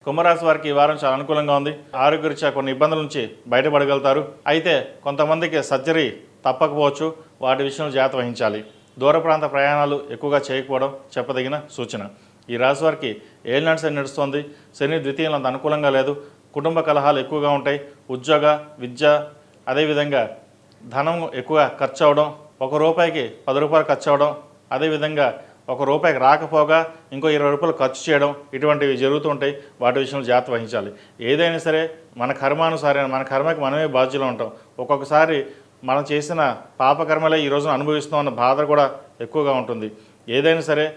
కుంభరాశి వారికి ఈ వారం చాలా అనుకూలంగా ఉంది. ఆరోగ్యరీత్యా కొన్ని ఇబ్బందుల నుంచి బయటపడగలుగుతారు. అయితే కొంతమందికి సర్జరీ తప్పకపోవచ్చు. వాటి విషయంలో జాగ్రత్త వహించాలి. దూర ప్రాంత ప్రయాణాలు ఎక్కువగా చేయకపోవడం చెప్పదగిన సూచన. ఈ రాశి వారికి ఏలినాటి శని నడుస్తోంది. శని ద్వితీయంలో అంత అనుకూలంగా లేదు. కుటుంబ కలహాలు ఎక్కువగా ఉంటాయి. ఉద్యోగ, విద్య, అదేవిధంగా ధనం ఎక్కువగా ఖర్చు అవడం, ₹1 ₹10 ఖర్చు అవడం, అదేవిధంగా ₹1 రాకపోగా ఇంకో ₹20 ఖర్చు చేయడం, ఇటువంటివి జరుగుతూ ఉంటాయి. వాటి విషయంలో జాగ్రత్త వహించాలి. ఏదైనా సరే మన కర్మానుసారైన మన కర్మకి మనమే బాధ్యులు ఉంటాం. ఒక్కొక్కసారి మనం చేసిన పాపకర్మలే ఈ రోజున అనుభవిస్తున్నాం అన్న బాధ కూడా ఎక్కువగా ఉంటుంది. ఏదైనా సరే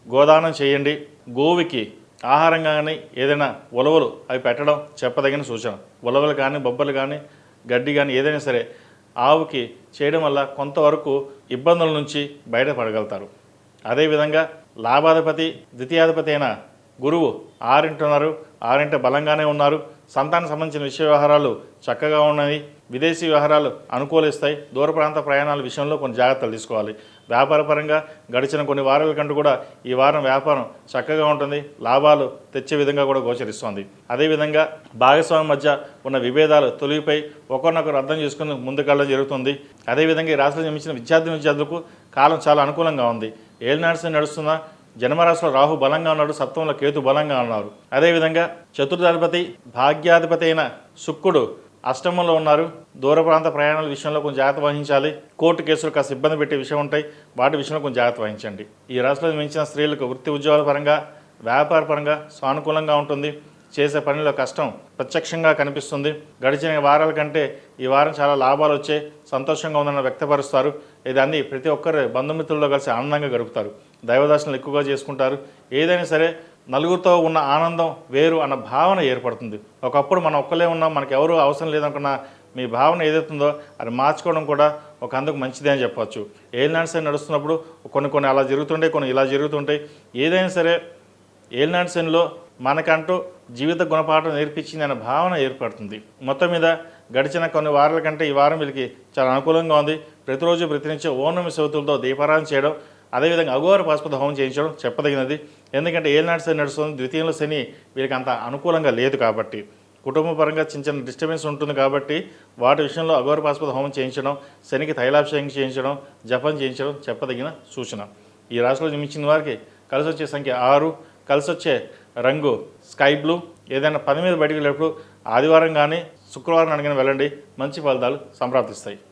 గోదానం చేయండి. గోవుకి ఆహారం కానీ ఏదైనా ఉలవలు అవి పెట్టడం చెప్పదగిన సూచన. ఉలవలు కానీ, బొబ్బలు కానీ, గడ్డి కానీ ఏదైనా సరే ఆవుకి చేయడం వల్ల కొంతవరకు ఇబ్బందుల నుంచి బయటపడగలుగుతారు. అదేవిధంగా లాభాధిపతి, ద్వితీయాధిపతి అయిన గురువు 6 ఉన్నారు. 6 బలంగానే ఉన్నారు. సంతానం సంబంధించిన విషయ వ్యవహారాలు చక్కగా ఉన్నాయి. విదేశీ వ్యవహారాలు అనుకూలిస్తాయి. దూర ప్రాంత ప్రయాణాల విషయంలో కొన్ని జాగ్రత్తలు తీసుకోవాలి. వ్యాపారపరంగా గడిచిన కొన్ని వారాల కంటూ కూడా ఈ వారం వ్యాపారం చక్కగా ఉంటుంది. లాభాలు తెచ్చే విధంగా కూడా గోచరిస్తోంది. అదేవిధంగా భాగస్వామి మధ్య ఉన్న విభేదాలు తొలగిపోయి ఒకరినొకరు అర్థం చేసుకుని ముందుకెళ్ళడం జరుగుతుంది. అదేవిధంగా ఈ రాశిలో జన్మించిన విద్యార్థులకు కాలం చాలా అనుకూలంగా ఉంది. ఏలినాటి శని నడుస్తున్న జన్మరాశిలో రాహు బలంగా ఉన్నాడు. సప్తమంలో కేతు బలంగా ఉన్నారు. అదేవిధంగా చతుర్థాధిపతి, భాగ్యాధిపతి అయిన శుక్రుడు అష్టమంలో ఉన్నారు. దూర ప్రాంత ప్రయాణాల విషయంలో కొంచెం జాగ్రత్త వహించాలి. కోర్టు కేసులు కాస్త ఇబ్బంది పెట్టే విషయం ఉంటాయి. వాటి విషయంలో కొంచెం జాగ్రత్త వహించండి. ఈ రాశిలో మించిన స్త్రీలకు వృత్తి ఉద్యోగాల పరంగా, వ్యాపార పరంగా సానుకూలంగా ఉంటుంది. చేసే పనిలో కష్టం ప్రత్యక్షంగా కనిపిస్తుంది. గడిచిన వారాల కంటే ఈ వారం చాలా లాభాలు వచ్చాయి. సంతోషంగా ఉందని వ్యక్తపరుస్తారు. ఇది అన్ని ప్రతి ఒక్కరు బంధుమిత్రులతో కలిసి ఆనందంగా గడుపుతారు. దైవదర్శనాలు ఎక్కువగా చేసుకుంటారు. ఏదైనా సరే నలుగురితో ఉన్న ఆనందం వేరు అన్న భావన ఏర్పడుతుంది. ఒకప్పుడు మనం ఒక్కలే ఉన్నాం, మనకు ఎవరు అవసరం లేదనుకున్న మీ భావన ఏదైతుందో అది మార్చుకోవడం కూడా ఒక అందుకు మంచిదే అని చెప్పవచ్చు. ఏలినాటి శని నడుస్తున్నప్పుడు కొన్ని అలా జరుగుతుంటాయి, కొన్ని ఇలా జరుగుతుంటాయి. ఏదైనా సరే ఏలినాటి శనిలో మనకంటూ జీవిత గుణపాఠం నేర్పించింది అనే భావన ఏర్పడుతుంది. మొత్తం మీద గడిచిన కొన్ని వారాల కంటే ఈ వారం వీళ్ళకి చాలా అనుకూలంగా ఉంది. ప్రతిరోజు ప్రతినిత్యం ఓనమి శివతులతో దీపారాధన చేయడం, అదేవిధంగా అఘోర పాశుపత హోమం చేయించడం చెప్పదగినది. ఎందుకంటే ఏలినాటి శని నడుస్తుంది. ద్వితీయంలో శని వీళ్ళకి అంత అనుకూలంగా లేదు కాబట్టి, కుటుంబ పరంగా చిన్న డిస్టర్బెన్స్ ఉంటుంది కాబట్టి వాటి విషయంలో అఘోర పాశుపత హోమం చేయించడం, శనికి తైలాభిషేకం చేయించడం, జపం చేయించడం చెప్పదగిన సూచన. ఈ రాశిలో జన్మించిన వారికి కలిసి వచ్చే సంఖ్య 6, కలిసి వచ్చే రంగు స్కై బ్లూ. ఏదైనా పని మీద బయటకు వెళ్ళేటప్పుడు ఆదివారం కానీ శుక్రవారం అడిగిన వెళ్ళండి. మంచి ఫలితాలు సంప్రాప్తిస్తాయి.